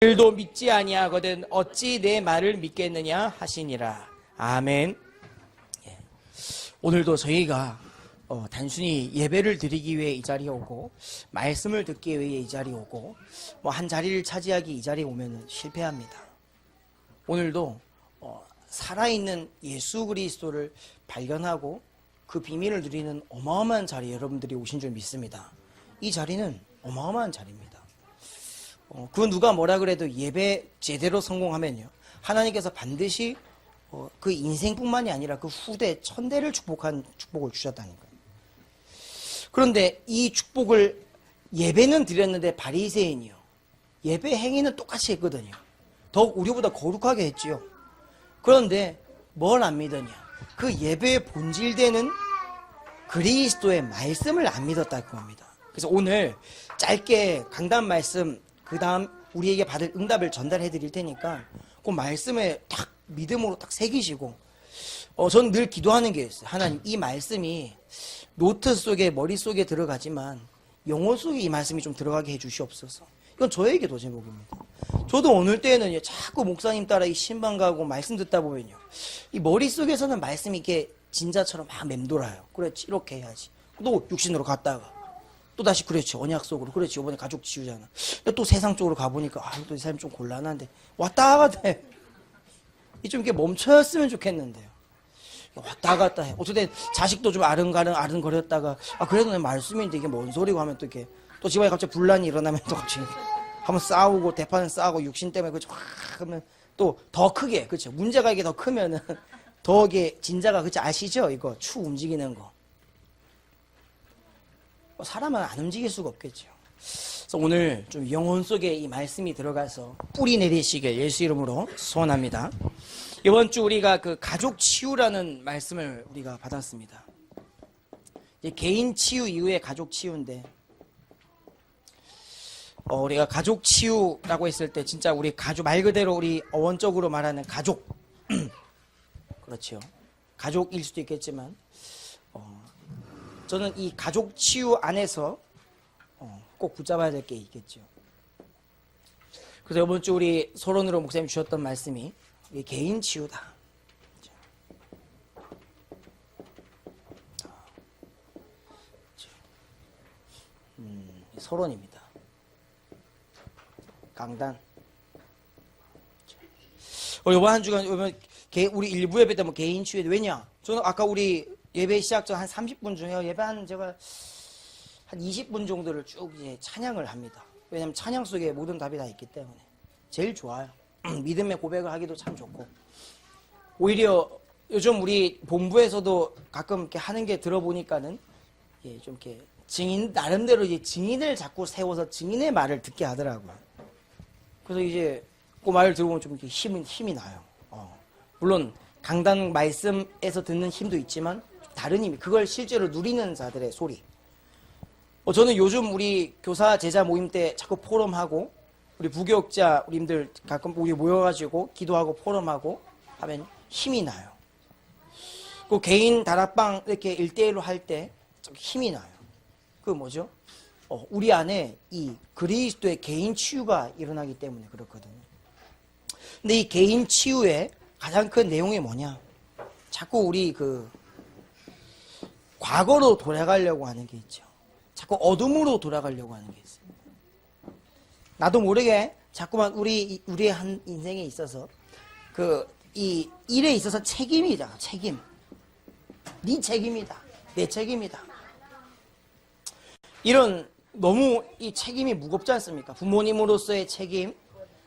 들도 믿지 아니하거든 어찌 내 말을 믿겠느냐 하시니라. 아멘. 예. 오늘도 저희가 단순히 예배를 드리기 위해 이 자리에 오고 말씀을 듣기 위해 이 자리에 오고 한 자리를 차지하기 이 자리에 오면 실패합니다. 오늘도 살아있는 예수 그리스도를 발견하고 그 비밀을 누리는 어마어마한 자리에 여러분들이 오신 줄 믿습니다. 이 자리는 어마어마한 자리입니다. 그 누가 뭐라 그래도 예배 제대로 성공하면요, 하나님께서 반드시 그 인생뿐만이 아니라 그 후대 천대를 축복을 주셨다니까요. 그런데 이 축복을 예배는 드렸는데 바리새인이요, 예배 행위는 똑같이 했거든요. 더욱 우리보다 거룩하게 했지요. 그런데 뭘 안 믿었냐? 그 예배의 본질되는 그리스도의 말씀을 안 믿었다고 합니다. 그래서 오늘 짧게 강단 말씀, 그 다음 우리에게 받을 응답을 전달해 드릴 테니까 그 말씀에 딱 믿음으로 딱 새기시고, 저는 늘 기도하는 게 있어요. 하나님, 이 말씀이 노트 속에 머릿속에 들어가지만 영혼 속에 이 말씀이 좀 들어가게 해 주시옵소서. 이건 저에게도 제목입니다. 저도 어느 때에는요, 자꾸 목사님 따라 이 신방 가고 말씀 듣다 보면요, 이 머릿속에서는 말씀이 이렇게 진자처럼 막 맴돌아요. 그렇지, 이렇게 해야지. 또 육신으로 갔다가 또 다시 그렇지, 언약 속으로, 그렇지, 이번에 가족 치우잖아. 또 세상 쪽으로 가보니까 또 이 사람이 좀 곤란한데 왔다 갔다 해. 좀 이렇게 멈춰였으면 좋겠는데요. 왔다 갔다 해. 어쨌든 자식도 좀 아른거렸다가 그래도 내 말씀인데 이게 뭔 소리고 하면 또 이렇게 또 집안에 갑자기 분란이 일어나면 또 갑자기 한번 싸우고 대파는 싸우고 육신 때문에 그렇죠. 하면 또 더 크게, 그렇죠. 문제가 이게 더 크면은 더 이게 진자가, 그렇죠. 아시죠? 이거 추 움직이는 거. 사람은 안 움직일 수가 없겠죠. 그래서 오늘 좀 영혼 속에 이 말씀이 들어가서 뿌리 내리시길 예수 이름으로 소원합니다. 이번 주 우리가 그 가족 치유라는 말씀을 우리가 받았습니다. 이제 개인 치유 이후에 가족 치유인데, 우리가 가족 치유라고 했을 때 진짜 우리 가족, 말 그대로 우리 어원적으로 말하는 가족 그렇죠. 가족일 수도 있겠지만 저는 이 가족 치유 안에서 꼭 붙잡아야 될 게 있겠죠. 그래서 이번 주 우리 서론으로 목사님 주셨던 말씀이 개인 치유다. 서론입니다. 강단. 이번 한 주간 우리 일부 예배 때 개인 치유에, 왜냐? 저는 아까 우리 예배 시작 전 한 30분 중에 제가 한 20분 정도를 쭉 이제 찬양을 합니다. 왜냐면 찬양 속에 모든 답이 다 있기 때문에 제일 좋아요. 믿음의 고백을 하기도 참 좋고, 오히려 요즘 우리 본부에서도 가끔 이렇게 하는 게 들어보니까는 좀 이렇게 나름대로 이제 증인을 자꾸 세워서 증인의 말을 듣게 하더라고요. 그래서 이제 그 말을 들어보면 좀 이렇게 힘이 나요. 물론 강단 말씀에서 듣는 힘도 있지만 다른 힘이, 그걸 실제로 누리는 자들의 소리. 저는 요즘 우리 교사 제자 모임 때 자꾸 포럼하고, 우리 부교육자 우리들 가끔 우리 모여가지고 기도하고 포럼하고 하면 힘이 나요. 그 개인 다락방 이렇게 1대1로 할 때 힘이 나요. 그 뭐죠? 우리 안에 이 그리스도의 개인 치유가 일어나기 때문에 그렇거든요. 근데 이 개인 치유의 가장 큰 내용이 뭐냐? 자꾸 우리 그 과거로 돌아가려고 하는 게 있죠. 자꾸 어둠으로 돌아가려고 하는 게 있어요. 나도 모르게 자꾸만 우리의 한 인생에 있어서 이 일에 있어서 책임이잖아. 책임. 네 책임이다. 내 책임이다. 이런 너무 이 책임이 무겁지 않습니까? 부모님으로서의 책임,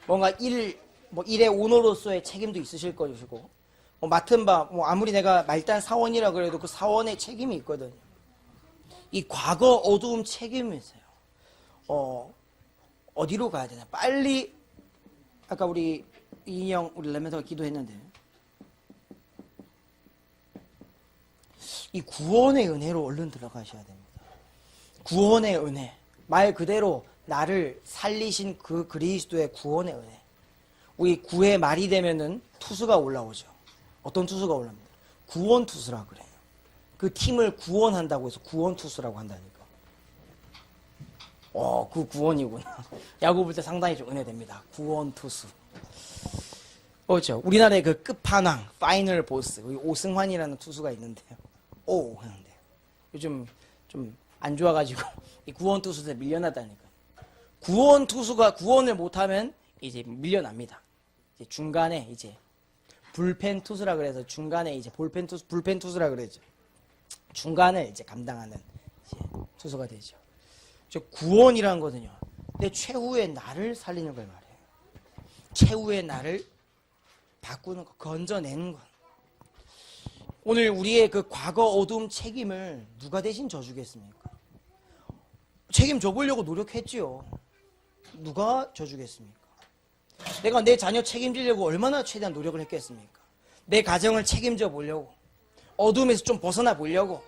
뭔가 일의 오너로서의 책임도 있으실 것이고, 맡은 바, 아무리 내가 말단 사원이라 그래도 그 사원의 책임이 있거든요. 이 과거 어두움 책임이 있어요. 어디로 가야 되나? 빨리, 아까 우리 이인영, 우리 레멘터가 기도했는데, 이 구원의 은혜로 얼른 들어가셔야 됩니다. 구원의 은혜. 말 그대로 나를 살리신 그 그리스도의 구원의 은혜. 우리 구의 말이 되면은 투수가 올라오죠. 어떤 투수가 올라옵니다. 구원 투수라 그래요. 그 팀을 구원한다고 해서 구원 투수라고 한다니까. 그 구원이구나. 야구 볼 때 상당히 좀 은혜됩니다. 구원 투수. 그렇죠. 우리나라의 그 끝판왕, 파이널 보스, 오승환이라는 투수가 있는데요. 하는데 요즘 좀 안 좋아가지고 이 구원 투수들 밀려났다니까. 구원 투수가 구원을 못하면 이제 밀려납니다. 이제 중간에 이제 불펜 투수라 그래서 중간에 이제 불펜 투수라 그러죠. 중간을 이제 감당하는 이제 투수가 되죠. 저 구원이라는 거는요, 내 최후의 나를 살리는 걸 말해요. 최후의 나를 바꾸는 거, 건져내는 거. 오늘 우리의 그 과거 어두움 책임을 누가 대신 져주겠습니까? 책임져 보려고 노력했지요. 누가 져주겠습니까? 내가 내 자녀 책임지려고 얼마나 최대한 노력을 했겠습니까? 내 가정을 책임져 보려고, 어둠에서 좀 벗어나 보려고,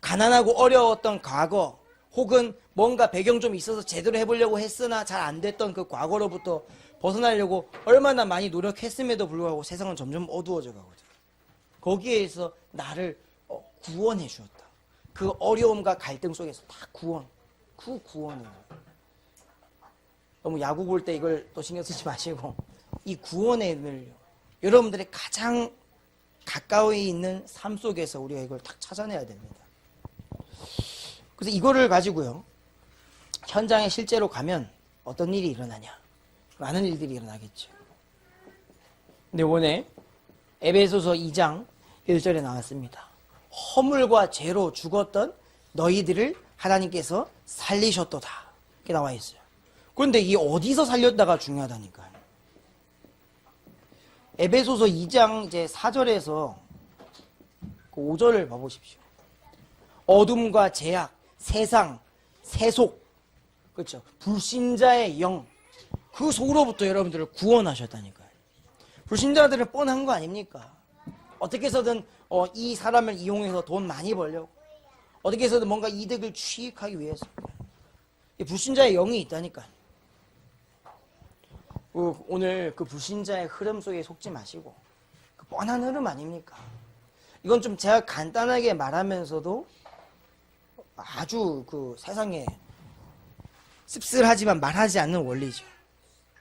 가난하고 어려웠던 과거, 혹은 뭔가 배경 좀 있어서 제대로 해보려고 했으나 잘 안 됐던 그 과거로부터 벗어나려고 얼마나 많이 노력했음에도 불구하고 세상은 점점 어두워져 가거든. 거기에서 나를 구원해 주었다. 그 어려움과 갈등 속에서 다 그 구원이에요. 너무 야구 볼 때 이걸 또 신경 쓰지 마시고 이 구원의 은혜를 여러분들의 가장 가까이 있는 삶 속에서 우리가 이걸 딱 찾아내야 됩니다. 그래서 이거를 가지고요, 현장에 실제로 가면 어떤 일이 일어나냐? 많은 일들이 일어나겠죠. 근데 이번에 에베소서 2장 1절에 나왔습니다. 허물과 죄로 죽었던 너희들을 하나님께서 살리셨도다. 이렇게 나와 있어요. 그런데 이 어디서 살렸다가 중요하다니까요. 에베소서 2장 이제 4절에서 그 5절을 봐보십시오. 어둠과 죄악, 세상, 세속, 그렇죠. 불신자의 영, 그 속으로부터 여러분들을 구원하셨다니까요. 불신자들은 뻔한 거 아닙니까? 어떻게 해서든 이 사람을 이용해서 돈 많이 벌려고, 어떻게 해서든 뭔가 이득을 취익하기 위해서 불신자의 영이 있다니까요. 오늘 그 불신자의 흐름 속에 속지 마시고, 그 뻔한 흐름 아닙니까? 이건 좀 제가 간단하게 말하면서도 아주 그 세상에 씁쓸하지만 말하지 않는 원리죠.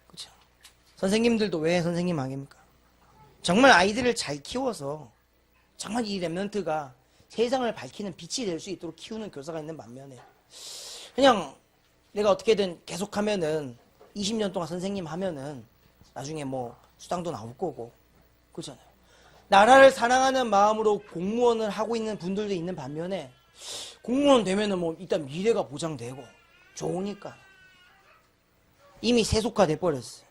그렇죠? 선생님들도 왜 선생님 아닙니까? 정말 아이들을 잘 키워서 정말 이 랩런트가 세상을 밝히는 빛이 될 수 있도록 키우는 교사가 있는 반면에, 그냥 내가 어떻게든 계속하면은 20년 동안 선생님 하면은 나중에 뭐 수당도 나올 거고, 그렇잖아요. 나라를 사랑하는 마음으로 공무원을 하고 있는 분들도 있는 반면에, 공무원 되면은 뭐 일단 미래가 보장되고 좋으니까 이미 세속화돼 버렸어요.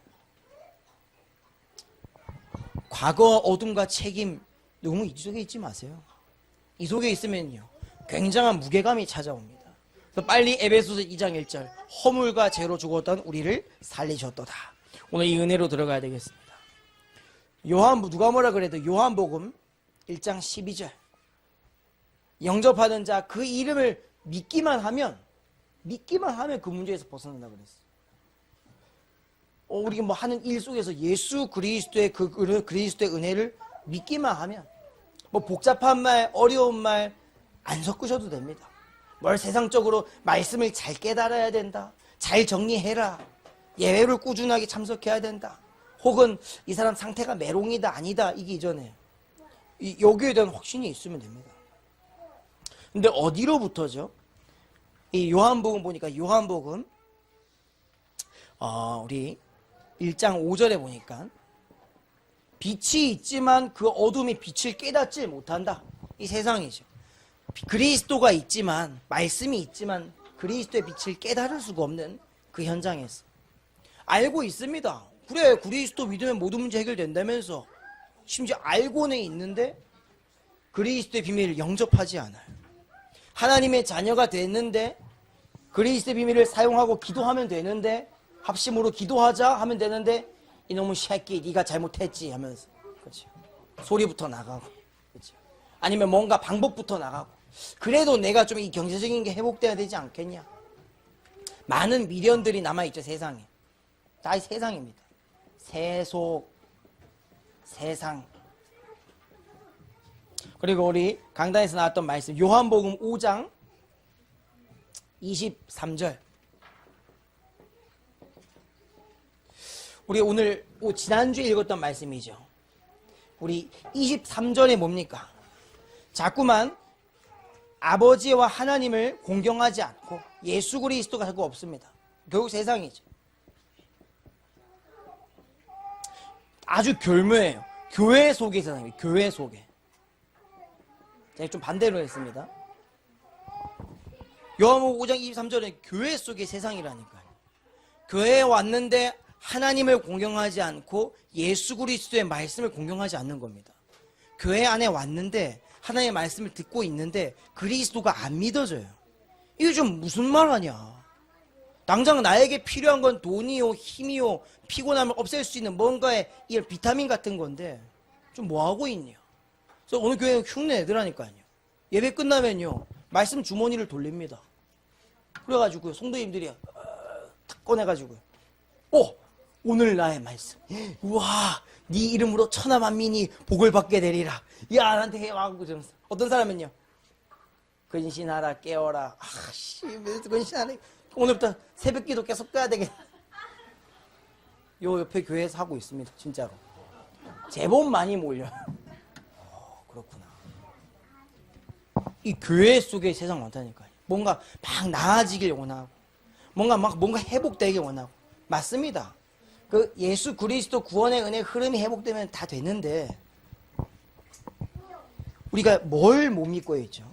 과거 어둠과 책임 너무 이 속에 있지 마세요. 이 속에 있으면요, 굉장한 무게감이 찾아옵니다. 그래서 빨리 에베소서 2장 1절, 허물과 죄로 죽었던 우리를 살리셨도다. 오늘 이 은혜로 들어가야 되겠습니다. 누가 뭐라 그래도 요한복음 1장 12절, 영접하는 자 그 이름을 믿기만 하면 그 문제에서 벗어난다 그랬어요. 우리가 뭐 하는 일 속에서 예수 그리스도의 그리스도의 은혜를 믿기만 하면, 뭐 복잡한 말, 어려운 말 안 섞으셔도 됩니다. 뭘 세상적으로 말씀을 잘 깨달아야 된다, 잘 정리해라, 예배를 꾸준하게 참석해야 된다, 혹은 이 사람 상태가 메롱이다 아니다, 이게 이전에 여기에 대한 확신이 있으면 됩니다. 근데 어디로부터죠? 이 요한복음 보니까, 요한복음 우리 1장 5절에 보니까 빛이 있지만 그 어둠이 빛을 깨닫지 못한다. 이 세상이죠. 그리스도가 있지만, 말씀이 있지만 그리스도의 빛을 깨달을 수가 없는 그 현장에서 알고 있습니다. 그래, 그리스도 믿으면 모든 문제 해결된다면서 심지어 알고는 있는데 그리스도의 비밀을 영접하지 않아요. 하나님의 자녀가 됐는데 그리스도의 비밀을 사용하고 기도하면 되는데, 합심으로 기도하자 하면 되는데 이놈의 새끼 네가 잘못했지 하면서, 그렇죠, 소리부터 나가고, 그렇죠, 아니면 뭔가 방법부터 나가고, 그래도 내가 좀 이 경제적인 게 회복돼야 되지 않겠냐. 많은 미련들이 남아있죠, 세상에. 다 세상입니다. 세속, 세상. 그리고 우리 강단에서 나왔던 말씀, 요한복음 5장 23절. 우리 오늘 지난주에 읽었던 말씀이죠. 우리 23절에 뭡니까? 자꾸만 아버지와 하나님을 공경하지 않고 예수 그리스도가 자꾸 없습니다. 결국 세상이죠. 아주 교묘해요. 교회 속의 세상이에요. 교회 속에. 제가 좀 반대로 했습니다. 요한복음 5장 23절에 교회 속의 세상이라니까요. 교회에 왔는데 하나님을 공경하지 않고 예수 그리스도의 말씀을 공경하지 않는 겁니다. 교회 안에 왔는데 하나님의 말씀을 듣고 있는데 그리스도가 안 믿어져요. 이게 좀 무슨 말 하냐. 당장 나에게 필요한 건 돈이요, 힘이요, 피곤함을 없앨 수 있는 뭔가의 이런 비타민 같은 건데 좀 뭐하고 있냐. 그래서 오늘 교회 흉내 내더라니까요. 예배 끝나면요 말씀 주머니를 돌립니다. 그래가지고 성도님들이 탁 꺼내가지고요. 오늘 나의 말씀. 우와, 네 이름으로 천하 만민이 복을 받게 되리라. 야, 나한테 해와고 좀. 어떤 사람은요. 근신하라, 깨어라. 근신하라. 오늘부터 새벽기도 계속 가야 되겠네. 요 옆에 교회에서 하고 있습니다. 진짜로. 제법 많이 몰려요. 그렇구나. 이 교회 속에 세상 많다니까요. 뭔가 막 나아지길 원하고, 뭔가 회복되길 원하고. 맞습니다. 그 예수 그리스도 구원의 은혜 흐름이 회복되면 다 되는데, 우리가 뭘 못 믿고 있죠?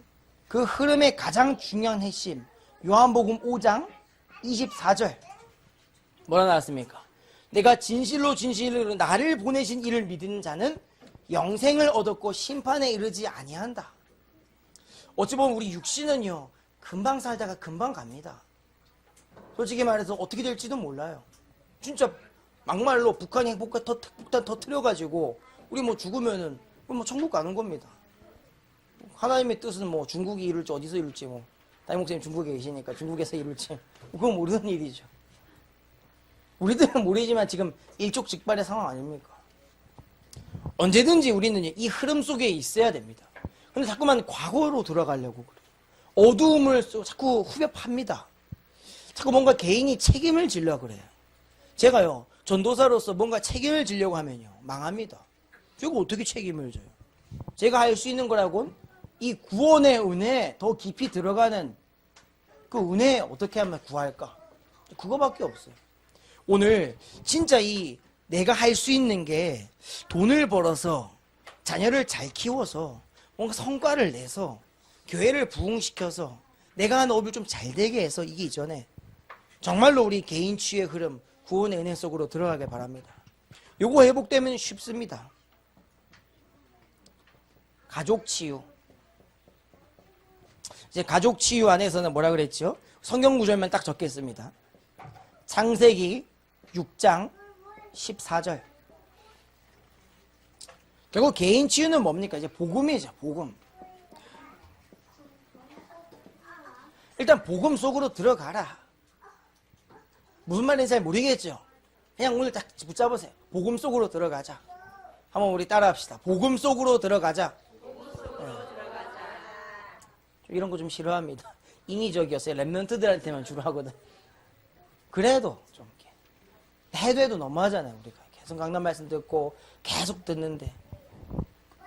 그 흐름의 가장 중요한 핵심, 요한복음 5장 24절. 뭐라 나왔습니까? 내가 진실로 나를 보내신 이를 믿는 자는 영생을 얻었고 심판에 이르지 아니한다. 어찌 보면 우리 육신은요 금방 살다가 금방 갑니다. 솔직히 말해서 어떻게 될지도 몰라요. 진짜 막말로 북한이 핵폭탄 터뜨려가지고 우리 뭐 죽으면은 뭐 천국 가는 겁니다. 하나님의 뜻은 뭐 중국이 이룰지 어디서 이룰지 뭐 담임 목사님 중국에 계시니까 중국에서 이룰지 그건 모르는 일이죠. 우리들은 모르지만 지금 일촉즉발의 상황 아닙니까? 언제든지 우리는 이 흐름 속에 있어야 됩니다. 근데 자꾸만 과거로 돌아가려고 그래요. 어두움을 자꾸 후벼 팝니다. 자꾸 뭔가 개인이 책임을 지려고 그래요. 제가요 전도사로서 뭔가 책임을 지려고 하면요 망합니다. 제가 어떻게 책임을 져요? 제가 할 수 있는 거라곤 이 구원의 은혜에 더 깊이 들어가는 그 은혜 어떻게 하면 구할까? 그거밖에 없어요. 오늘 진짜 이 내가 할 수 있는 게 돈을 벌어서 자녀를 잘 키워서 뭔가 성과를 내서 교회를 부흥시켜서 내가 하는 업을 좀 잘 되게 해서 이게 이전에 정말로 우리 개인 치유의 흐름 구원의 은혜 속으로 들어가길 바랍니다. 요거 회복되면 쉽습니다. 가족 치유. 이제 가족 치유 안에서는 뭐라 그랬죠? 성경 구절만 딱 적겠습니다. 창세기 6장 14절. 결국 개인 치유는 뭡니까? 이제 복음이죠. 복음. 일단 복음 속으로 들어가라. 무슨 말인지 잘 모르겠죠? 그냥 오늘 딱 붙잡으세요. 복음 속으로 들어가자. 한번 우리 따라합시다. 복음 속으로 들어가자. 이런 거 좀 싫어합니다. 인위적이었어요. 랩런트들한테만 주로 하거든. 그래도 좀 해도 해도 너무하잖아요. 우리가 계속 강단 말씀 듣고 계속 듣는데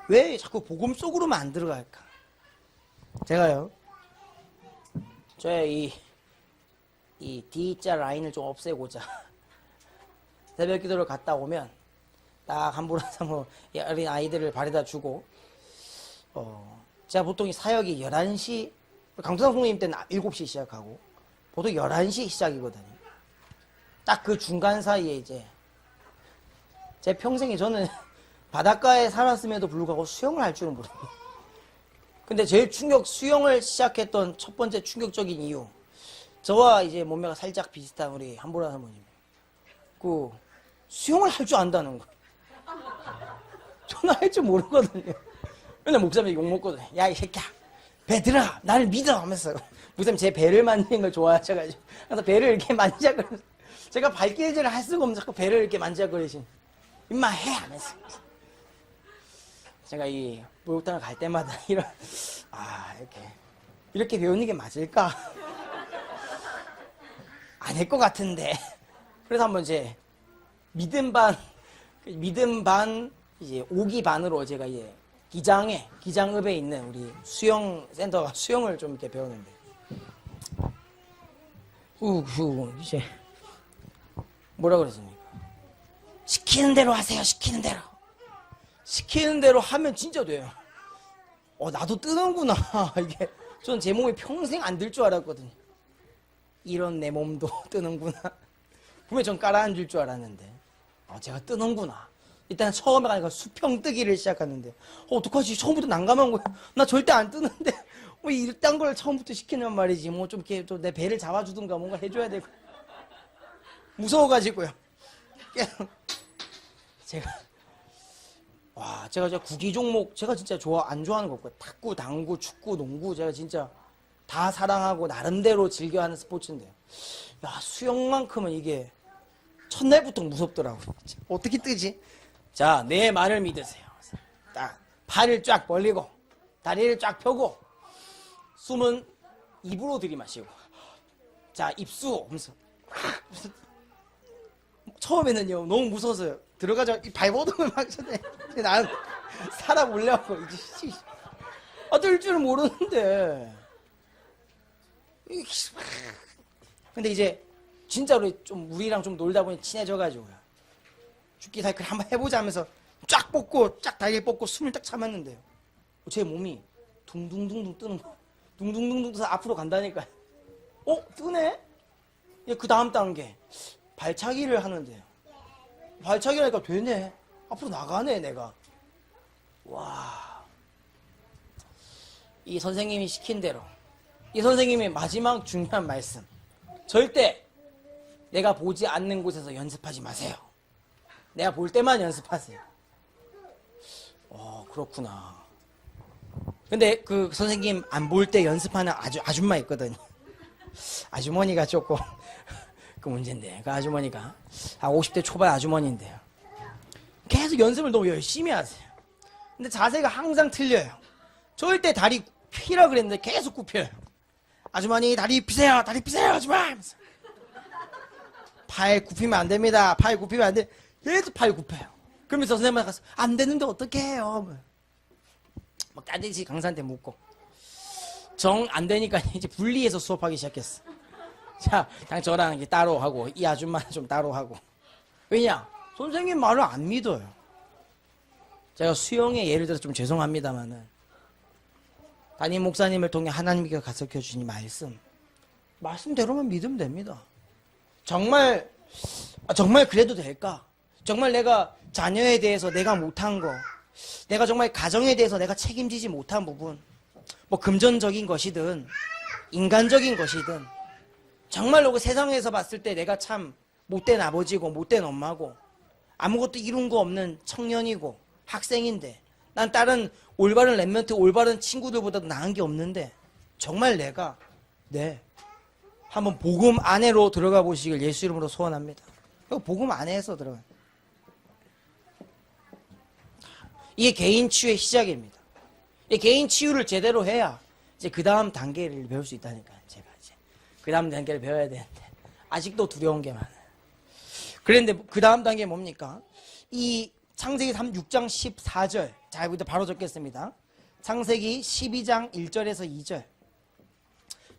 왜 자꾸 복음 속으로만 안 들어갈까? 제가요 저의 이 D자 라인을 좀 없애고자 새벽 기도를 갔다 오면 딱 함부로서 뭐 어린 아이들을 바래다 주고 제가 보통 이 사역이 11시 강두상 성도님 때는 7시 시작하고 보통 11시 시작이거든요. 딱 그 중간 사이에 이제 제 평생에 저는 바닷가에 살았음에도 불구하고 수영을 할 줄은 모릅니다. 근데 제일 수영을 시작했던 첫 번째 충격적인 이유, 저와 이제 몸매가 살짝 비슷한 우리 한보라 사모님, 그 수영을 할 줄 안다는 거. 저는 할 줄 모르거든요. 맨날 목사님이 욕 먹거든요. 야 이 새끼야, 배 들어가, 나를 믿어 하면서 목사님 제 배를 만지는 걸 좋아하셔가지고 그래서 배를 이렇게 만지작거리면서 제가 발길질을 할 수가 없는데 자꾸 배를 이렇게 만지작거리신 임마 해 하면서 제가 이 목욕탕을 갈 때마다 이렇게 배우는 게 맞을까? 아닐 것 같은데. 그래서 한번 이제 믿음 반, 이제 오기 반으로 제가 이제 기장읍에 있는 우리 수영센터가 수영을 좀 이렇게 배우는데. 이제, 뭐라 그랬습니까? 시키는 대로 하세요, 시키는 대로. 시키는 대로 하면 진짜 돼요. 나도 뜨는구나. 이게, 전 제 몸이 평생 안 들 줄 알았거든요. 이런 내 몸도 뜨는구나. 분명히 전 깔아앉을 줄 알았는데, 제가 뜨는구나. 일단 처음에 가니까 수평 뜨기를 시작하는데, 어떡하지? 처음부터 난감한 거야. 나 절대 안 뜨는데, 뭐 이딴 걸 처음부터 시키는 말이지. 뭐 좀 이렇게 좀 내 배를 잡아주든가 뭔가 해줘야 되고. 무서워가지고요. 제가 구기 종목, 제가 진짜 안 좋아하는 거 없고요. 탁구, 당구, 축구, 농구, 제가 진짜 다 사랑하고 나름대로 즐겨하는 스포츠인데요. 야, 수영만큼은 이게 첫날부터 무섭더라고요. 어떻게 뜨지? 자, 내 말을 믿으세요. 딱 팔을 쫙 벌리고 다리를 쫙 펴고 숨은 입으로 들이마시고, 자, 입수 하면서 처음에는요 너무 무서워서요. 들어가자 이 발버둥을 막 쳤네. 나는 살아보려고 이제 뜰 줄 모르는데. 근데 이제 진짜로 좀 우리랑 좀 놀다 보니 친해져가지고요. 죽기 살기 한번 해보자 하면서 쫙 뻗고 쫙 다리를 뻗고 숨을 딱 참았는데요. 제 몸이 둥둥둥둥 뜨는 거. 둥둥둥둥 떠서 앞으로 간다니까. 뜨네? 그 다음 단계 발차기를 하는데요. 발차기를 하니까 되네. 앞으로 나가네 내가. 와, 이 선생님이 시킨 대로, 이 선생님의 마지막 중요한 말씀, 절대 내가 보지 않는 곳에서 연습하지 마세요. 내가 볼 때만 연습하세요. 그렇구나. 근데 그 선생님 안 볼 때 연습하는 아줌마 있거든요. 아주머니가 조금 그 문제인데, 그 아주머니가 50대 초반 아주머니인데요. 계속 연습을 너무 열심히 하세요. 근데 자세가 항상 틀려요. 절대 다리 펴라 그랬는데 계속 굽혀요. 아주머니 다리 펴세요, 다리 펴세요, 아줌마. 팔 굽히면 안 됩니다. 팔 굽히면 안 돼. 계속 팔 굽혀요. 그러면서 선생님한테 가서 안 되는데 어떻게 해요? 막 딴짓이 강사한테 묻고, 정 안 되니까 이제 분리해서 수업하기 시작했어. 자, 저랑 이제 따로 하고 이 아줌마는 좀 따로 하고. 왜냐? 선생님 말을 안 믿어요. 제가 수영에 예를 들어서 좀 죄송합니다만은, 담임 목사님을 통해 하나님께서 가르쳐 주신 말씀대로만 믿으면 됩니다. 정말 그래도 될까? 정말 내가 자녀에 대해서 내가 못한 거, 내가 정말 가정에 대해서 내가 책임지지 못한 부분, 뭐 금전적인 것이든 인간적인 것이든, 정말로 그 세상에서 봤을 때 내가 참 못된 아버지고 못된 엄마고 아무것도 이룬 거 없는 청년이고 학생인데, 난 다른 올바른 랩런트 올바른 친구들보다도 나은 게 없는데, 정말 내가 한번 복음 안에로 들어가 보시길 예수 이름으로 소원합니다. 복음 안에서 들어가. 이게 개인 치유의 시작입니다. 이 개인 치유를 제대로 해야 이제 그 다음 단계를 배울 수 있다니까요. 제가 이제 그 다음 단계를 배워야 되는데 아직도 두려운 게 많아요. 그런데 그 다음 단계 뭡니까? 이 창세기 6장 14절. 자, 여기부터 바로 적겠습니다. 창세기 12장 1절에서 2절.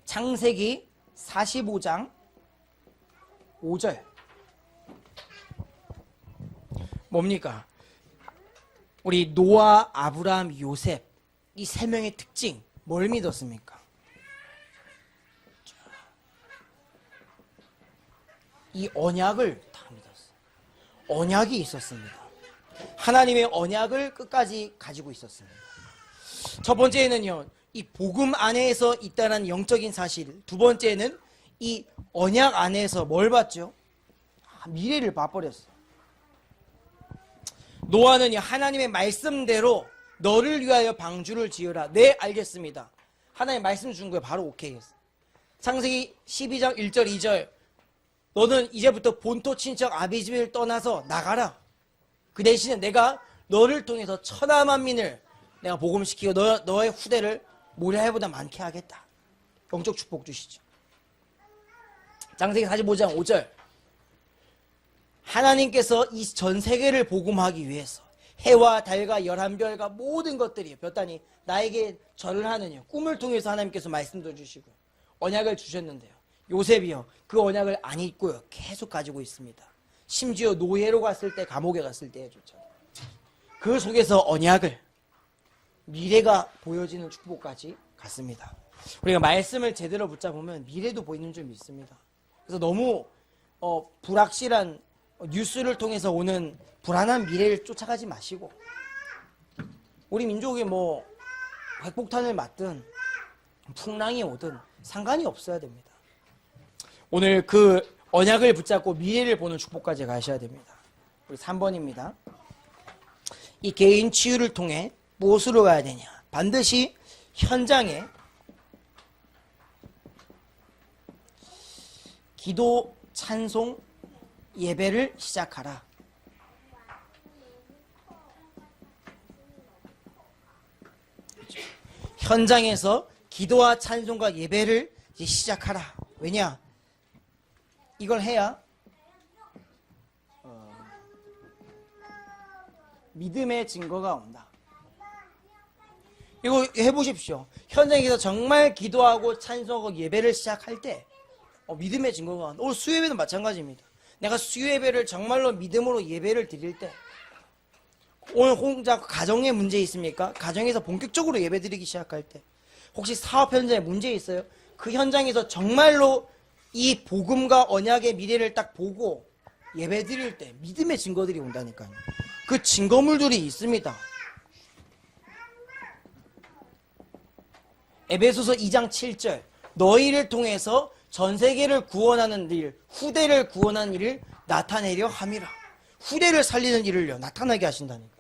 창세기 45장 5절. 뭡니까? 우리 노아, 아브라함, 요셉, 이 세 명의 특징, 뭘 믿었습니까? 이 언약을 다 믿었어요. 언약이 있었습니다. 하나님의 언약을 끝까지 가지고 있었습니다. 첫 번째는요, 이 복음 안에서 있다는 영적인 사실. 두 번째는 이 언약 안에서 뭘 봤죠? 미래를 봐버렸어요. 노아는 하나님의 말씀대로 너를 위하여 방주를 지으라. 네, 알겠습니다. 하나님 말씀 준 거에 바로 오케이 했어. 창세기 12장 1절 2절. 너는 이제부터 본토 친척 아비집을 떠나서 나가라. 그 대신에 내가 너를 통해서 천하 만민을 내가 복음시키고 너의 후대를 모래알보다 많게 하겠다. 영적 축복 주시죠. 창세기 45장 5절. 하나님께서 이 전 세계를 복음하기 위해서 해와 달과 열한 별과 모든 것들이 몇 단위 나에게 절을 하느냐 꿈을 통해서 하나님께서 말씀도 주시고 언약을 주셨는데요. 요셉이요 그 언약을 안 잊고요 계속 가지고 있습니다. 심지어 노예로 갔을 때 감옥에 갔을 때조차 그 속에서 언약을 미래가 보여지는 축복까지 갔습니다. 우리가 말씀을 제대로 붙잡으면 미래도 보이는 줄 믿습니다. 그래서 너무 불확실한 뉴스를 통해서 오는 불안한 미래를 쫓아가지 마시고 우리 민족이 뭐 핵폭탄을 맞든 풍랑이 오든 상관이 없어야 됩니다. 오늘 그 언약을 붙잡고 미래를 보는 축복까지 가셔야 됩니다. 우리 3번입니다. 이 개인 치유를 통해 무엇으로 가야 되냐? 반드시 현장에 기도, 찬송, 예배를 시작하라. 현장에서 기도와 찬송과 예배를 이제 시작하라. 왜냐? 이걸 해야 믿음의 증거가 온다. 이거 해보십시오. 현장에서 정말 기도하고 찬송하고 예배를 시작할 때 믿음의 증거가 온다. 오늘 수요예배도 마찬가지입니다. 내가 수요예배를 정말로 믿음으로 예배를 드릴 때 오늘 혼자 가정에 문제 있습니까? 가정에서 본격적으로 예배 드리기 시작할 때 혹시 사업 현장에 문제 있어요? 그 현장에서 정말로 이 복음과 언약의 미래를 딱 보고 예배 드릴 때 믿음의 증거들이 온다니까요. 그 증거물들이 있습니다. 에베소서 2장 7절 너희를 통해서 전 세계를 구원하는 일, 후대를 구원하는 일을 나타내려 함이라. 후대를 살리는 일을요 나타나게 하신다니까요.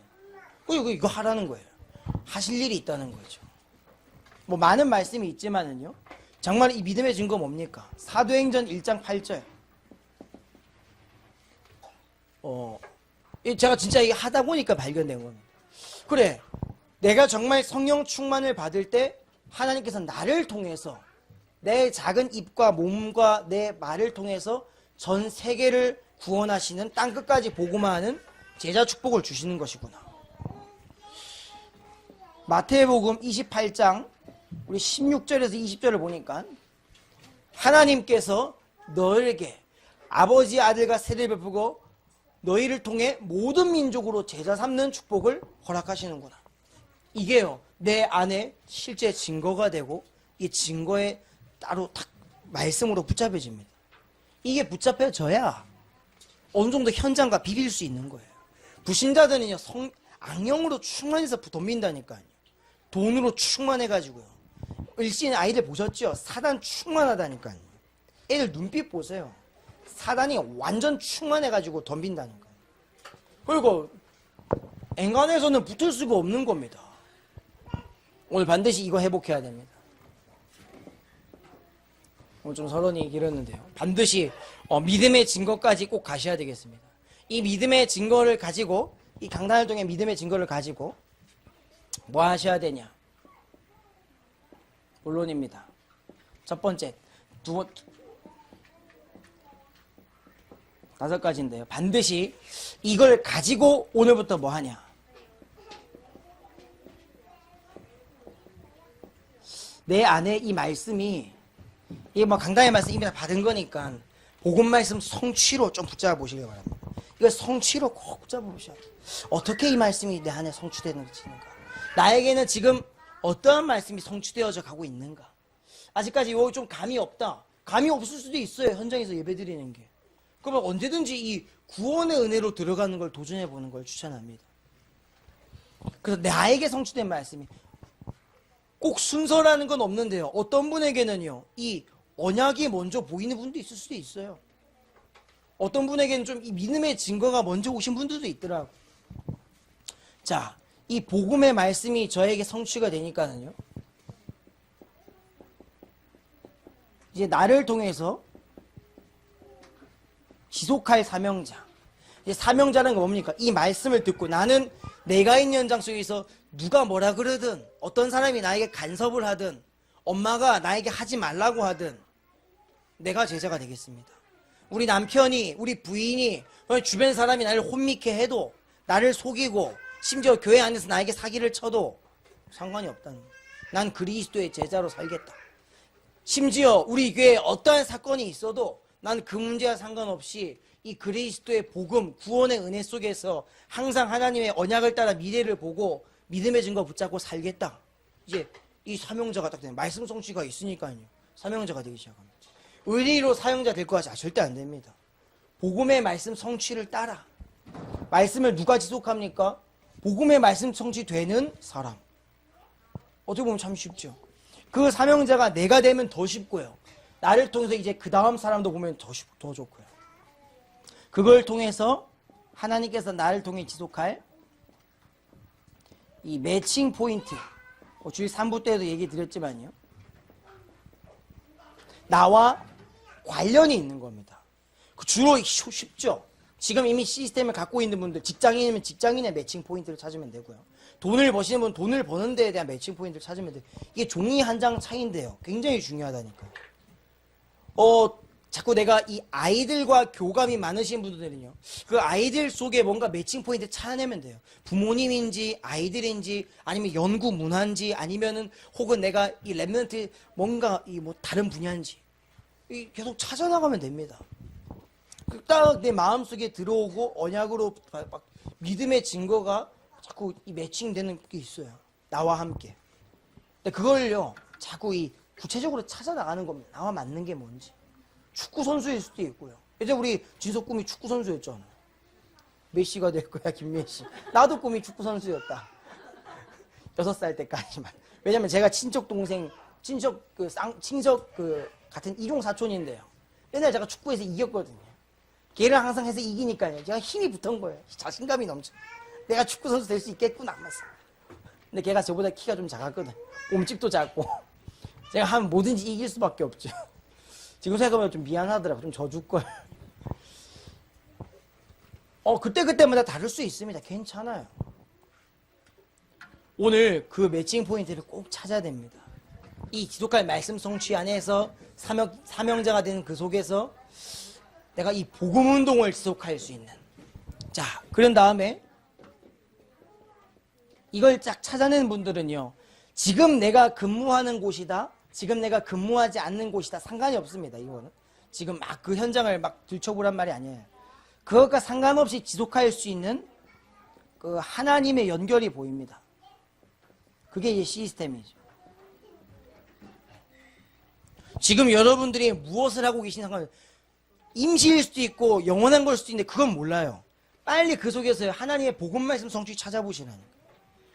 이거 하라는 거예요. 하실 일이 있다는 거죠. 뭐 많은 말씀이 있지만은요. 정말 이 믿음의 증거 뭡니까? 사도행전 1장 8절. 제가 진짜 이게 하다 보니까 발견된 겁니다. 그래, 내가 정말 성령 충만을 받을 때 하나님께서 나를 통해서 내 작은 입과 몸과 내 말을 통해서 전 세계를 구원하시는 땅끝까지 복음화하는 제자 축복을 주시는 것이구나. 마태복음 28장 우리 16절에서 20절을 보니까 하나님께서 너에게 아버지 아들과 세례를 베푸고 너희를 통해 모든 민족으로 제자 삼는 축복을 허락하시는구나. 이게요 내 안에 실제 증거가 되고 이 증거에 따로 딱 말씀으로 붙잡혀집니다. 이게 붙잡혀져야 어느 정도 현장과 비빌 수 있는 거예요. 불신자들은요 악령으로 충만해서 덤빈다니까요. 돈으로 충만해가지고요. 일신 아이들 보셨죠? 사단 충만하다니까요. 애들 눈빛 보세요. 사단이 완전 충만해가지고 덤빈다니까요. 그리고 앵간에서는 붙을 수가 없는 겁니다. 오늘 반드시 이거 회복해야 됩니다. 오늘 좀 서론이 길었는데요. 반드시 믿음의 증거까지 꼭 가셔야 되겠습니다. 이 믿음의 증거를 가지고 이 강단을 통해 믿음의 증거를 가지고 뭐 하셔야 되냐? 본론입니다. 첫 번째, 다섯 가지인데요. 반드시 이걸 가지고 오늘부터 뭐 하냐? 내 안에 이 말씀이 이게 뭐 강단의 말씀 이미 다 받은 거니까 복음 말씀 성취로 좀 붙잡아 보시기 바랍니다. 이거 성취로 꼭 붙잡아 보셔야 돼요. 어떻게 이 말씀이 내 안에 성취되는가? 나에게는 지금 어떠한 말씀이 성취되어져 가고 있는가? 아직까지 이거 좀 감이 없다. 감이 없을 수도 있어요. 현장에서 예배드리는 게. 그러면 언제든지 이 구원의 은혜로 들어가는 걸 도전해 보는 걸 추천합니다. 그래서 나에게 성취된 말씀이 꼭 순서라는 건 없는데요. 어떤 분에게는요, 이 언약이 먼저 보이는 분도 있을 수도 있어요. 어떤 분에게는 좀 이 믿음의 증거가 먼저 오신 분들도 있더라고요. 자, 이 복음의 말씀이 저에게 성취가 되니까는요. 이제 나를 통해서 지속할 사명자. 이제 사명자는 뭡니까? 이 말씀을 듣고 나는 내가 있는 현장 속에서 누가 뭐라 그러든 어떤 사람이 나에게 간섭을 하든 엄마가 나에게 하지 말라고 하든 내가 제자가 되겠습니다. 우리 남편이, 우리 부인이, 주변 사람이 나를 혼미케 해도, 나를 속이고, 심지어 교회 안에서 나에게 사기를 쳐도 상관이 없다는 거예요. 난 그리스도의 제자로 살겠다. 심지어 우리 교회에 어떠한 사건이 있어도 난 그 문제와 상관없이 이 그리스도의 복음, 구원의 은혜 속에서 항상 하나님의 언약을 따라 미래를 보고 믿음의 증거 붙잡고 살겠다. 이제 이 사명자가 딱 되는, 말씀 성취가 있으니까요. 사명자가 되기 시작합니다. 의리로 사용자 될 것 같지? 절대 안 됩니다. 복음의 말씀 성취를 따라. 말씀을 누가 지속합니까? 복음의 말씀 성취되는 사람. 어떻게 보면 참 쉽죠. 그 사명자가 내가 되면 더 쉽고요. 나를 통해서 이제 그 다음 사람도 보면 더 좋고요. 그걸 통해서 하나님께서 나를 통해 지속할 이 매칭 포인트. 주일 3부 때도 얘기 드렸지만요. 나와 관련이 있는 겁니다. 주로 쉽죠. 지금 이미 시스템을 갖고 있는 분들, 직장인이면 직장인의 매칭 포인트를 찾으면 되고요. 돈을 버시는 분은 돈을 버는 데에 대한 매칭 포인트를 찾으면 돼요. 이게 종이 한 장 차이인데요. 굉장히 중요하다니까요. 자꾸 내가 이 아이들과 교감이 많으신 분들은요. 그 아이들 속에 뭔가 매칭 포인트 찾아내면 돼요. 부모님인지 아이들인지 아니면 연구 문화인지 아니면은 혹은 내가 이 랩런트 뭔가 이 뭐 다른 분야인지 계속 찾아나가면 됩니다. 딱 내 마음속에 들어오고 언약으로 막 믿음의 증거가 자꾸 이 매칭되는 게 있어요. 나와 함께. 근데 그걸요. 자꾸 이 구체적으로 찾아나가는 겁니다. 나와 맞는 게 뭔지. 축구 선수일 수도 있고요. 이제 우리 진석 꿈이 축구 선수였잖아. 메시가 될 거야, 김메시. 나도 꿈이 축구 선수였다. 6살 때까지만. 왜냐면 제가 친척 같은 이종 사촌인데요. 맨날 제가 축구에서 이겼거든요. 걔를 항상 해서 이기니까요. 제가 힘이 붙은 거예요. 자신감이 넘쳐. 내가 축구 선수 될 수 있겠구나. 근데 걔가 저보다 키가 좀 작았거든. 몸집도 작고. 제가 하면 뭐든지 이길 수밖에 없죠. 지금 생각하면 좀 미안하더라고. 좀 져줄걸. 그때마다 다를 수 있습니다. 괜찮아요. 오늘 그 매칭 포인트를 꼭 찾아야 됩니다. 이 지독한 말씀 성취 안에서 사명자가 되는 그 속에서 내가 이 복음 운동을 지속할 수 있는. 자, 그런 다음에 이걸 쫙 찾아내는 분들은요. 지금 내가 근무하는 곳이다. 지금 내가 근무하지 않는 곳이다. 상관이 없습니다. 이거는. 지금 막 그 현장을 막 들춰보란 말이 아니에요. 그것과 상관없이 지속할 수 있는 그 하나님의 연결이 보입니다. 그게 이제 시스템이죠. 지금 여러분들이 무엇을 하고 계신 상관, 임시일 수도 있고 영원한 걸 수도 있는데 그건 몰라요. 빨리 그 속에서 하나님의 복음 말씀 성취 찾아보시라니까.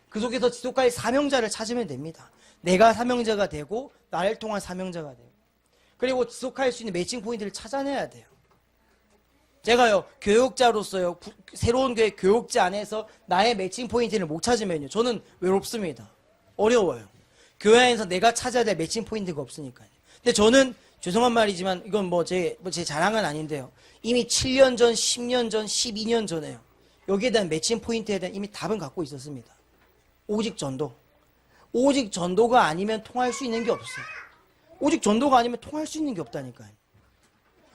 그 속에서 지속할 사명자를 찾으면 됩니다. 내가 사명자가 되고 나를 통한 사명자가 되고 그리고 지속할 수 있는 매칭 포인트를 찾아내야 돼요. 제가요 교육자로서요 새로운 교회 교육자 안에서 나의 매칭 포인트를 못 찾으면요 저는 외롭습니다. 어려워요. 교회 안에서 내가 찾아야 될 매칭 포인트가 없으니까요. 근데 저는 죄송한 말이지만 이건 제 자랑은 아닌데요. 이미 7년 전, 10년 전, 12년 전에요. 여기에 대한 매칭 포인트에 대한 이미 답은 갖고 있었습니다. 오직 전도. 오직 전도가 아니면 통할 수 있는 게 없어요. 오직 전도가 아니면 통할 수 있는 게 없다니까요.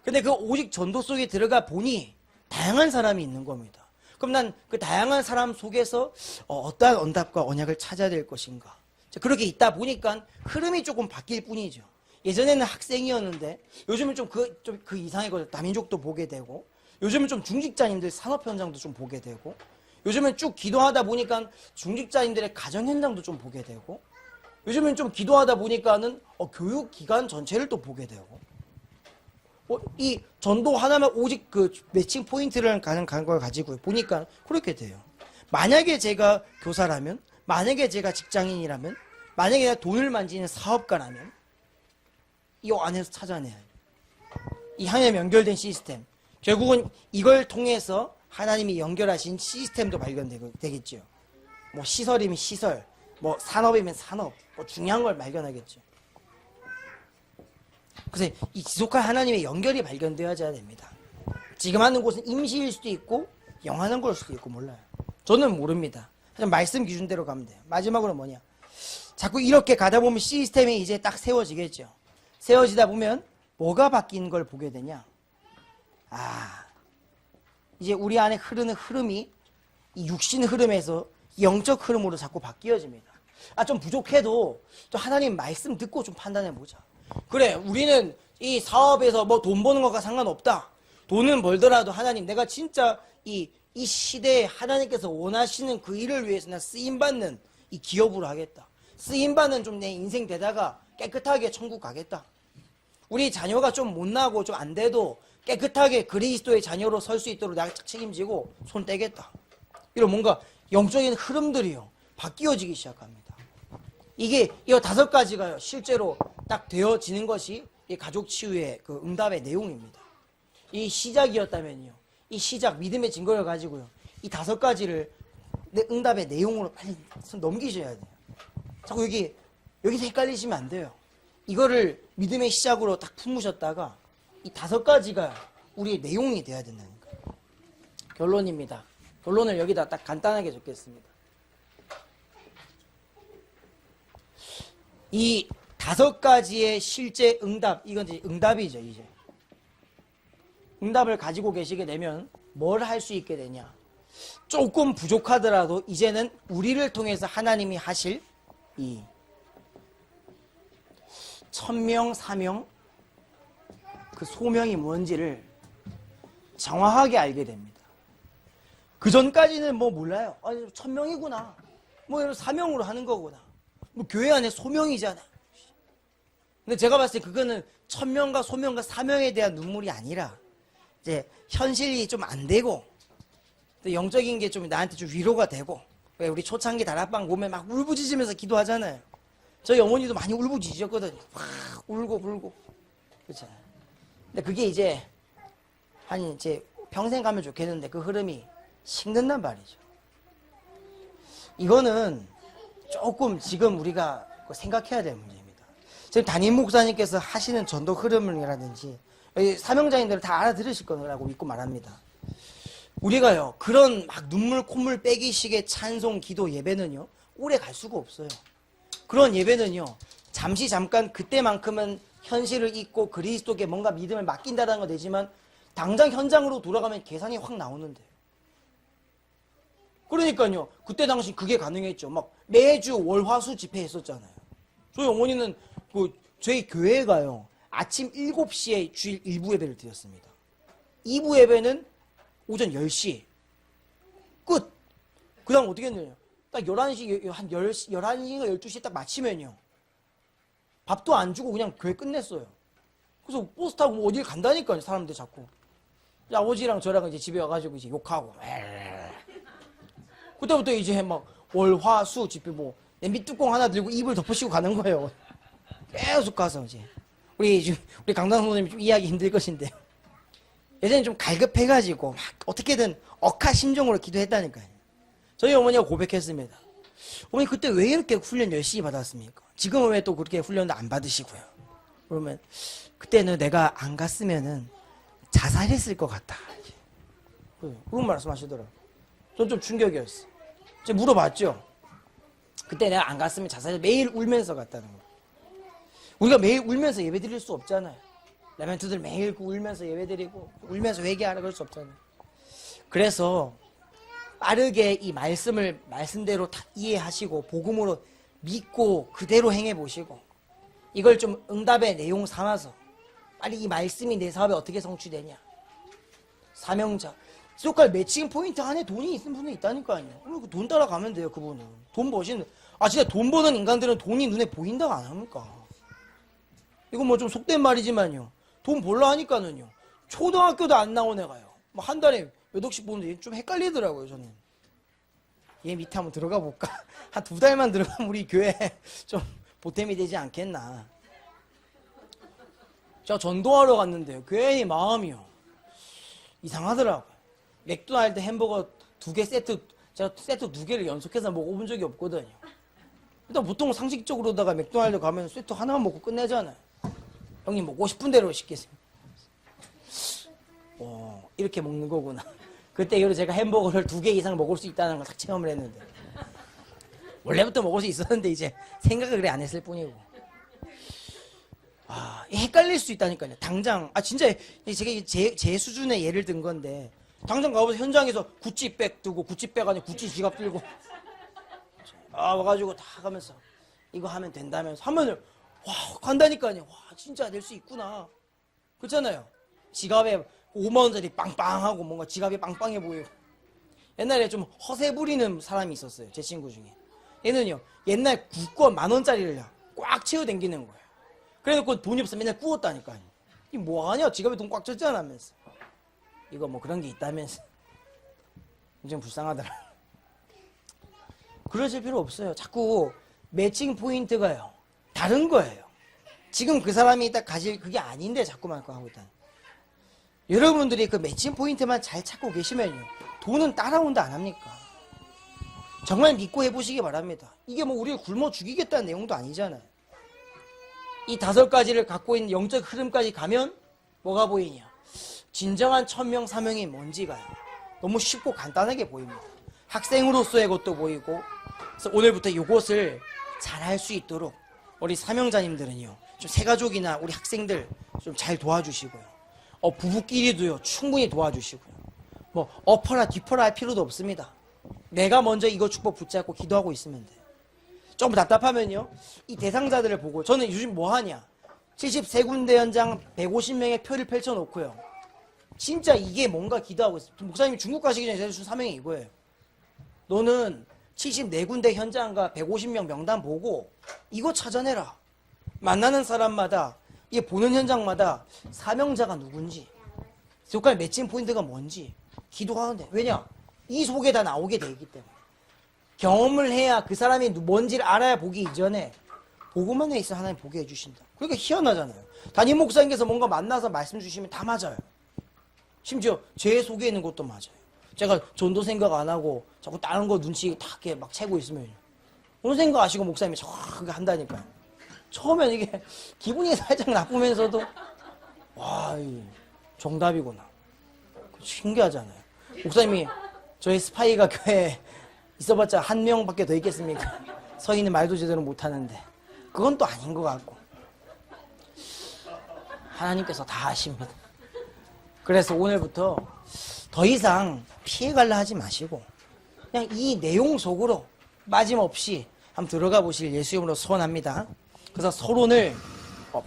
근데 그 오직 전도 속에 들어가 보니 다양한 사람이 있는 겁니다. 그럼 난 그 다양한 사람 속에서 어떠한 언답과 언약을 찾아야 될 것인가. 그렇게 있다 보니까 흐름이 조금 바뀔 뿐이죠. 예전에는 학생이었는데 요즘은 좀 그 이상의 것을 다민족도 보게 되고 요즘은 좀 중직자님들 산업 현장도 좀 보게 되고 요즘은 쭉 기도하다 보니까 중직자님들의 가정 현장도 좀 보게 되고 요즘은 좀 기도하다 보니까는 교육기관 전체를 또 보게 되고 이 전도 하나만 오직 그 매칭 포인트를 가는 걸 가지고 보니까 그렇게 돼요. 만약에 제가 교사라면 만약에 제가 직장인이라면 만약에 내가 돈을 만지는 사업가라면 이 안에서 찾아내야 해요. 이 하나님 연결된 시스템 결국은 이걸 통해서 하나님이 연결하신 시스템도 발견되겠죠. 뭐 시설이면 시설, 뭐 산업이면 산업, 뭐 중요한 걸 발견하겠죠. 그래서 이 지속할 하나님의 연결이 발견되어야 됩니다. 지금 하는 곳은 임시일 수도 있고 영원한 걸 수도 있고 몰라요. 저는 모릅니다. 하지만 말씀 기준대로 가면 돼요. 마지막으로 뭐냐? 자꾸 이렇게 가다 보면 시스템이 이제 딱 세워지겠죠. 세워지다 보면 뭐가 바뀐 걸 보게 되냐? 이제 우리 안에 흐르는 흐름이 이 육신 흐름에서 영적 흐름으로 자꾸 바뀌어집니다. 좀 부족해도 또 하나님 말씀 듣고 좀 판단해 보자. 그래, 우리는 이 사업에서 뭐 돈 버는 것과 상관없다. 돈은 벌더라도 하나님, 내가 진짜 이 시대에 하나님께서 원하시는 그 일을 위해서 나 쓰임받는 이 기업으로 하겠다. 쓰임받는 좀 내 인생 되다가 깨끗하게 천국 가겠다. 우리 자녀가 좀 못나고 좀 안 돼도 깨끗하게 그리스도의 자녀로 설 수 있도록 내가 책임지고 손 떼겠다. 이런 뭔가 영적인 흐름들이요 바뀌어지기 시작합니다. 이게 이 5가지가요 실제로 딱 되어지는 것이 이 가족 치유의 그 응답의 내용입니다. 이 시작이었다면요, 이 시작 믿음의 증거를 가지고요 이 5가지를 내 응답의 내용으로 빨리 넘기셔야 돼요. 자꾸 여기서 헷갈리시면 안 돼요. 이거를 믿음의 시작으로 딱 품으셨다가 이 5가지가 우리의 내용이 돼야 된다니까요. 결론입니다. 결론을 여기다 딱 간단하게 적겠습니다. 이 5가지의 실제 응답, 이건 이제 응답이죠, 이제. 응답을 가지고 계시게 되면 뭘 할 수 있게 되냐. 조금 부족하더라도 이제는 우리를 통해서 하나님이 하실 이 천명, 사명, 그 소명이 뭔지를 정확하게 알게 됩니다. 그 전까지는 뭐 몰라요. 천명이구나. 뭐 이런 사명으로 하는 거구나. 뭐 교회 안에 소명이잖아. 근데 제가 봤을 때 그거는 천명과 소명과 사명에 대한 눈물이 아니라 이제 현실이 좀 안 되고 영적인 게 좀 나한테 좀 위로가 되고, 왜 우리 초창기 다락방 보면 막 울부짖으면서 기도하잖아요. 저희 어머니도 많이 울부짖으셨거든요. 막 울고 불고 그렇잖아요. 근데 그게 이제 평생 가면 좋겠는데 그 흐름이 식는단 말이죠. 이거는 조금 지금 우리가 생각해야 될 문제입니다. 지금 담임 목사님께서 하시는 전도 흐름이라든지 사명자님들은 다 알아들으실 거라고 믿고 말합니다. 우리가요 그런 막 눈물 콧물 빼기식의 찬송 기도 예배는요 오래 갈 수가 없어요. 그런 예배는요 잠깐 그때만큼은 현실을 잊고 그리스도께 뭔가 믿음을 맡긴다는 건 되지만 당장 현장으로 돌아가면 계산이 확 나오는데, 그러니까요 그때 당시 그게 가능했죠. 막 매주 월화수 집회했었잖아요. 저희 어머니는 저희 교회가요 아침 7시에 주일 1부 예배를 드렸습니다. 2부 예배는 오전 10시 끝. 그 다음 어떻게 했느냐, 딱 11시 한 11시가 12시 딱 마치면요 밥도 안 주고 그냥 교회 끝냈어요. 그래서 버스 타고 어딜 간다니까요 사람들 자꾸. 아버지랑 저랑 이제 집에 와가지고 이제 욕하고 그때부터 이제 막 월화수 집회 뭐 냄비 뚜껑 하나 들고 이불 덮으시고 가는 거예요. 계속 가서 이제 우리 강당 선생님이 좀 이해하기 힘들 것인데요. 예전에 좀 갈급해가지고 막 어떻게든 억하심정으로 기도했다니까요. 저희 어머니가 고백했습니다. 어머니 그때 왜 이렇게 훈련 열심히 받았습니까? 지금은 왜 또 그렇게 훈련도 안 받으시고요? 그러면 그때는 내가 안 갔으면은 자살했을 것 같다. 그런 말씀하시더라고요. 전 좀 충격이었어요. 제가 물어봤죠. 그때 내가 안 갔으면 자살해서 매일 울면서 갔다는 거. 우리가 매일 울면서 예배 드릴 수 없잖아요. 레멘트들 매일 울면서 예배 드리고 울면서 회개하라 그럴 수 없잖아요. 그래서 빠르게 이 말씀대로 다 이해하시고 복음으로 믿고 그대로 행해 보시고 이걸 좀 응답의 내용 삼아서 빨리 이 말씀이 내 사업에 어떻게 성취되냐. 사명자. 지속할 매칭 포인트 안에 돈이 있는 분이 있다니까요. 그럼 그 돈 따라가면 돼요, 그분은. 돈 버시는. 진짜 돈 버는 인간들은 돈이 눈에 보인다고 안 합니까? 이건 뭐 좀 속된 말이지만요. 돈 벌러 하니까는요. 초등학교도 안 나온 애가요. 뭐 한 달에 몇 억씩 버는데 좀 헷갈리더라고요, 저는. 얘 밑에 한번 들어가 볼까? 한 2달만 들어가면 우리 교회 좀 보탬이 되지 않겠나. 제가 전도하러 갔는데요. 괜히 마음이요. 이상하더라고요. 맥도날드 햄버거 2개 세트, 제가 세트 2개를 연속해서 먹어본 적이 없거든요. 일단 보통 상식적으로다가 맥도날드 가면 세트 하나만 먹고 끝내잖아요. 형님 먹고 싶은 대로 시키세요. 이렇게 먹는 거구나. 그때 이후로 제가 햄버거를 2개 이상 먹을 수 있다는 걸 딱 체험을 했는데, 원래부터 먹을 수 있었는데 이제 생각을 그래 안 했을 뿐이고. 헷갈릴 수 있다니까요. 당장, 진짜, 제가 제 수준의 예를 든 건데, 당장 가보서 현장에서 구찌백 두고, 구찌백 아니고 구찌 지갑 들고, 와가지고 다 가면서, 이거 하면 된다면서, 하면은, 간다니까요. 진짜 될 수 있구나. 그렇잖아요. 지갑에 5만원짜리 빵빵하고, 뭔가 지갑이 빵빵해 보이고. 옛날에 좀 허세 부리는 사람이 있었어요. 제 친구 중에. 얘는요, 옛날 국권 10,000원짜리를 꽉 채워 댕기는 거예요. 그래놓고 돈이 없어 맨날 꾸었다니까요. 이 뭐하냐? 지갑에 돈 꽉 찼잖아 하면서. 이거 뭐 그런 게 있다면서. 좀 불쌍하더라. 그러실 필요 없어요. 자꾸 매칭 포인트가요. 다른 거예요. 지금 그 사람이 딱 가질 그게 아닌데 자꾸만 그거 하고 있다. 여러분들이 그 매칭 포인트만 잘 찾고 계시면요. 돈은 따라온다 안 합니까? 정말 믿고 해보시기 바랍니다. 이게 뭐 우리를 굶어 죽이겠다는 내용도 아니잖아요. 이 5가지를 갖고 있는 영적 흐름까지 가면 뭐가 보이냐? 진정한 천명 사명이 뭔지가요. 너무 쉽고 간단하게 보입니다. 학생으로서의 것도 보이고 그래서 오늘부터 이것을 잘할 수 있도록 우리 사명자님들은요. 좀 새가족이나 우리 학생들 좀 잘 도와주시고요. 부부끼리도요. 충분히 도와주시고요. 뭐 엎어라 뒤퍼라 할 필요도 없습니다. 내가 먼저 이거 축복 붙잡고 기도하고 있으면 돼요. 조금 답답하면요. 이 대상자들을 보고 저는 요즘 뭐 하냐. 73군데 현장 150명의 표를 펼쳐놓고요. 진짜 이게 뭔가 기도하고 있어요. 목사님이 중국 가시기 전에 제가 준 사명이 이거예요. 너는 74군데 현장과 150명 명단 보고 이거 찾아내라. 만나는 사람마다 이게 보는 현장마다 사명자가 누군지 역할 매칭 포인트가 뭔지 기도하는데 왜냐? 이 속에 다 나오게 돼 있기 때문에 경험을 해야 그 사람이 뭔지를 알아야 보기 이전에 보고만 해 있어 하나님 보게 해주신다. 그러니까 희한하잖아요. 담임 목사님께서 뭔가 만나서 말씀 주시면 다 맞아요. 심지어 제 속에 있는 것도 맞아요. 제가 전도 생각 안 하고 자꾸 다른 거 눈치 다 이렇게 막 채고 있으면요. 어느 생각 아시고 목사님이 정확하게 한다니까요. 처음엔 이게 기분이 살짝 나쁘면서도 와, 정답이구나. 신기하잖아요. 목사님이 저희 스파이가 교회에 있어봤자 1명밖에 더 있겠습니까? 서인은 말도 제대로 못하는데 그건 또 아닌 것 같고 하나님께서 다 아십니다. 그래서 오늘부터 더 이상 피해갈라 하지 마시고 그냥 이 내용 속으로 빠짐없이 한번 들어가 보실 예수 이름으로 소원합니다. 그래서 서론을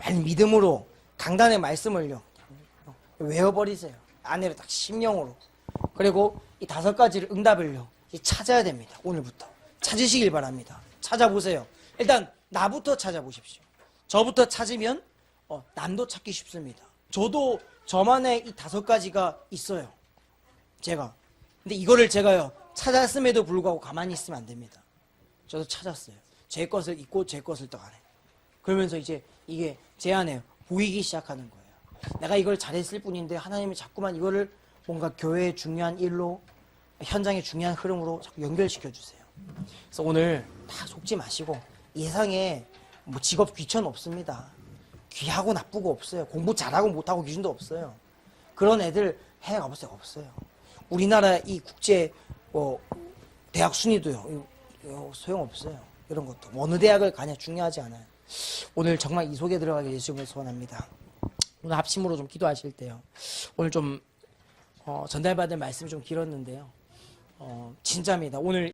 많이 믿음으로 강단의 말씀을요 외워버리세요. 안에를 딱 심령으로. 그리고 이 5가지를 응답을요 찾아야 됩니다. 오늘부터 찾으시길 바랍니다. 찾아보세요. 일단 나부터 찾아보십시오. 저부터 찾으면 남도 찾기 쉽습니다. 저도 저만의 이 5가지가 있어요. 제가. 근데 이거를 제가요 찾았음에도 불구하고 가만히 있으면 안 됩니다. 저도 찾았어요. 제 것을 잊고 제 것을 또 안 해요. 그러면서 이제 이게 제 안에 보이기 시작하는 거예요. 내가 이걸 잘했을 뿐인데 하나님이 자꾸만 이거를 뭔가 교회의 중요한 일로 현장의 중요한 흐름으로 자꾸 연결시켜 주세요. 그래서 오늘 다 속지 마시고 예상에 뭐 직업 귀천 없습니다. 귀하고 나쁘고 없어요. 공부 잘하고 못하고 기준도 없어요. 그런 애들 해외 가보세요. 없어요. 우리나라 이 국제 대학 순위도요 소용없어요. 이런 것도 어느 대학을 가냐 중요하지 않아요. 오늘 정말 이 속에 들어가길 예수님을 소원합니다. 오늘 합심으로 좀 기도하실 때요. 오늘 좀 전달받은 말씀이 좀 길었는데요. 진짜입니다. 오늘